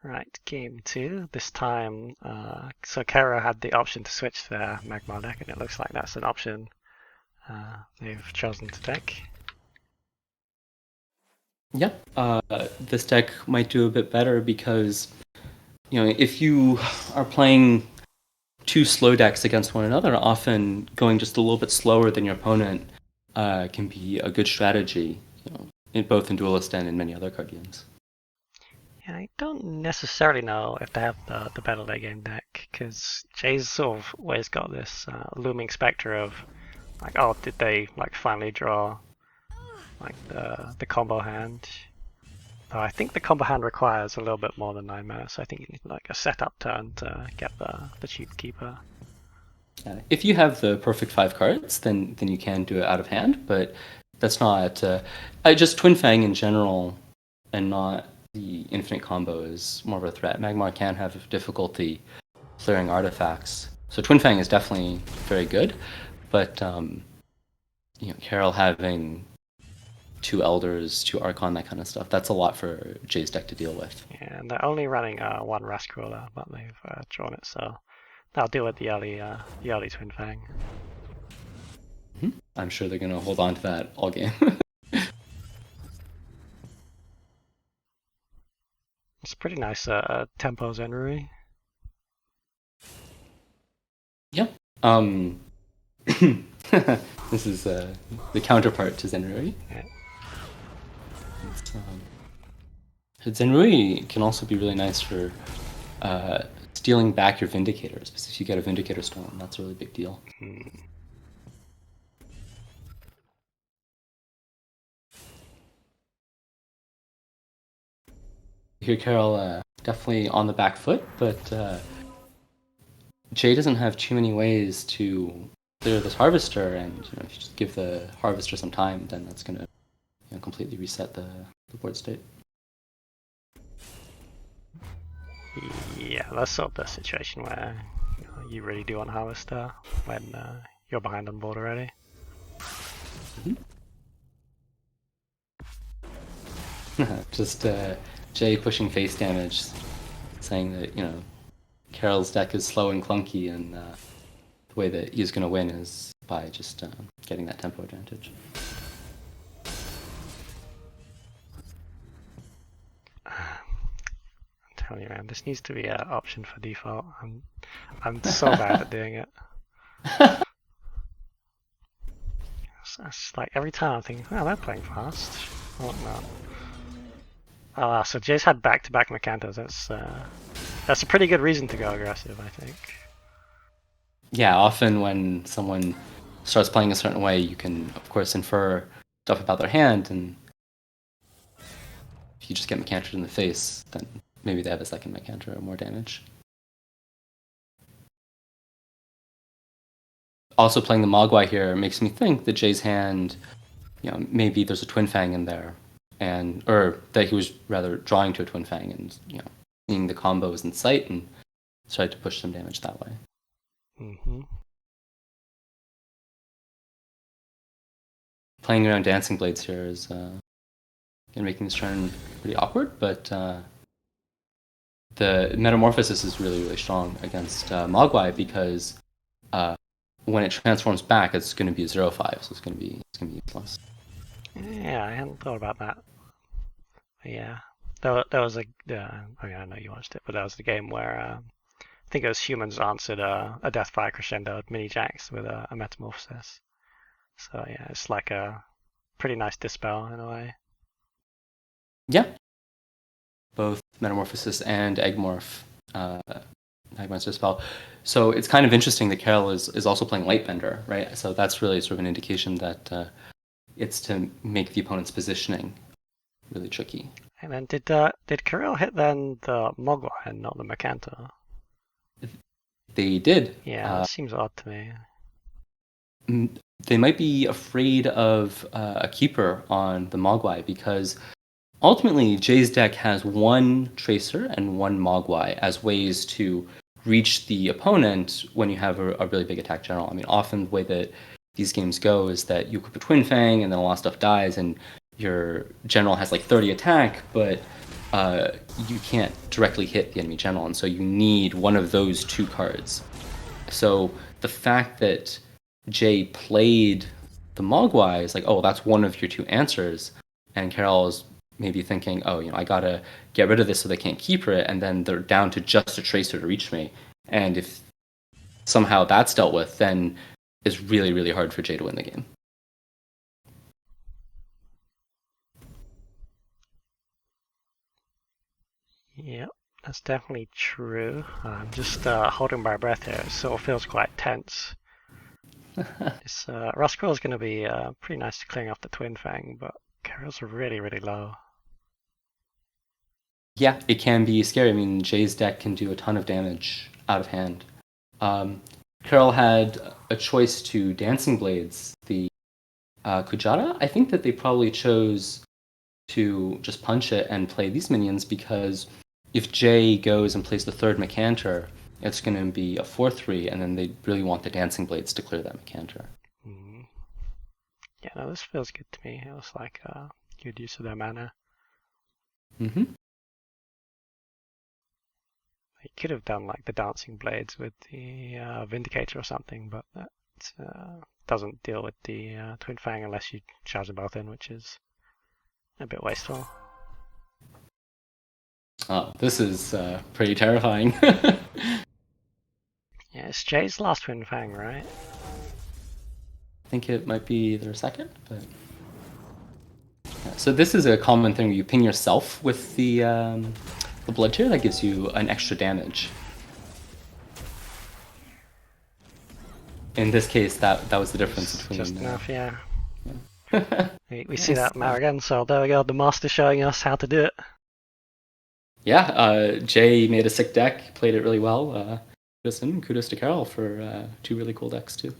Right, game two. This time, so Cairill had the option to switch their Magmar deck, and it looks like that's an option they've chosen to take. Yeah, this deck might do a bit better because, if you are playing two slow decks against one another, often going just a little bit slower than your opponent can be a good strategy, both in Duelyst and in many other card games. Yeah, I don't necessarily know if they have the better late game deck, because Jay's sort of always got this looming specter of, like, oh, did they finally draw like the combo hand? I think the combo hand requires a little bit more than 9 mana, so I think you need like a setup turn to get the cheap keeper. If you have the perfect 5 cards, then you can do it out of hand, but that's not. I just Twin Fang in general, and not the infinite combo, is more of a threat. Magmar can have difficulty clearing artifacts, so Twin Fang is definitely very good, but Cairill having 2 Elders, 2 Archon, that kind of stuff, that's a lot for Jay's deck to deal with. Yeah, and they're only running one Rascruller, but they've drawn it, so that'll deal with the early Twin Fang. I'm sure they're going to hold on to that all game. It's pretty nice tempo Zenrui. Yeah. This is the counterpart to Zenrui. Yeah. Zenrui can also be really nice for stealing back your Vindicators, because if you get a Vindicator Stone, that's a really big deal. Here, Cairill definitely on the back foot, but Jay doesn't have too many ways to clear this Harvester, and if you just give the Harvester some time, then that's going to completely reset the board state. Yeah, that's sort of the situation where you really do want Harvester when you're behind on board already. Just Jay pushing face damage, saying that Cairill's deck is slow and clunky, and the way that he's going to win is by just getting that tempo advantage. I'm telling you, man, this needs to be an option for default. I'm so bad at doing it. It's like every time I'm thinking, oh, they're playing fast. Oh, no. Oh, so Jay's had back-to-back Mercantos. That's a pretty good reason to go aggressive, I think. Yeah, often when someone starts playing a certain way, you can, of course, infer stuff about their hand, and if you just get Mercanted in the face, then maybe they have a second Mercanter or more damage. Also, playing the Mogwai here makes me think that Jay's hand, maybe there's a Twin Fang in there, or that he was rather drawing to a Twin Fang and seeing the combos in sight and started to push some damage that way. Playing around Dancing Blades here is making this turn pretty awkward, but the Metamorphosis is really, really strong against Mogwai, because when it transforms back, it's going to be a 0/5, so it's going to be useless. Yeah, I hadn't thought about that. But yeah, there was I know you watched it, but that was the game where I think it was humans answered a Deathfire Crescendo mini Jax with a Metamorphosis. So yeah, it's like a pretty nice dispel in a way. Yeah, both Metamorphosis and Eggmorph. Magmonster spell. So it's kind of interesting that Cairill is also playing Lightbender, right? So that's really sort of an indication that it's to make the opponent's positioning really tricky. And then did Cairill hit then the Mogwai and not the Mercantor? They did. Yeah, that seems odd to me. They might be afraid of a keeper on the Mogwai, because ultimately Jay's deck has one Tracer and one Mogwai as ways to reach the opponent when you have a really big attack general. I mean, often the way that these games go is that you equip a Twin Fang and then a lot of stuff dies and your general has like 30 attack, but you can't directly hit the enemy general, and so you need one of those two cards. So the fact that Jay played the Mogwai is like, oh, that's one of your two answers, and Cairill is maybe thinking, oh, I gotta get rid of this so they can't keep her, and then they're down to just a tracer to reach me. And if somehow that's dealt with, then it's really, really hard for Jay to win the game. Yep, that's definitely true. I'm just holding my breath here. It sort of feels quite tense. This Roscoe is going to be pretty nice to clean off the Twin Fang, but Cairill's really, really low. Yeah, it can be scary. I mean, Jay's deck can do a ton of damage out of hand. Cairill had a choice to Dancing Blades the Kujata. I think that they probably chose to just punch it and play these minions because if Jay goes and plays the third Mecanter, it's going to be a 4-3, and then they really want the Dancing Blades to clear that Mecanter. Mm. Yeah, no, this feels good to me. It was like good use of their mana. Mm-hmm. He could have done like the Dancing Blades with the Vindicator or something, but that doesn't deal with the Twin Fang unless you charge them both in, which is a bit wasteful. Oh, this is pretty terrifying. Yeah, it's Jay's last Twin Fang, right? I think it might be their second, but yeah. So this is a common thing where you ping yourself with the blood tier that gives you an extra damage. In this case, that was the difference between. Just enough, yeah. We see that now again, so there we go. The master showing us how to do it. Yeah, Jay made a sick deck, played it really well. Kudos to Cairill for two really cool decks too.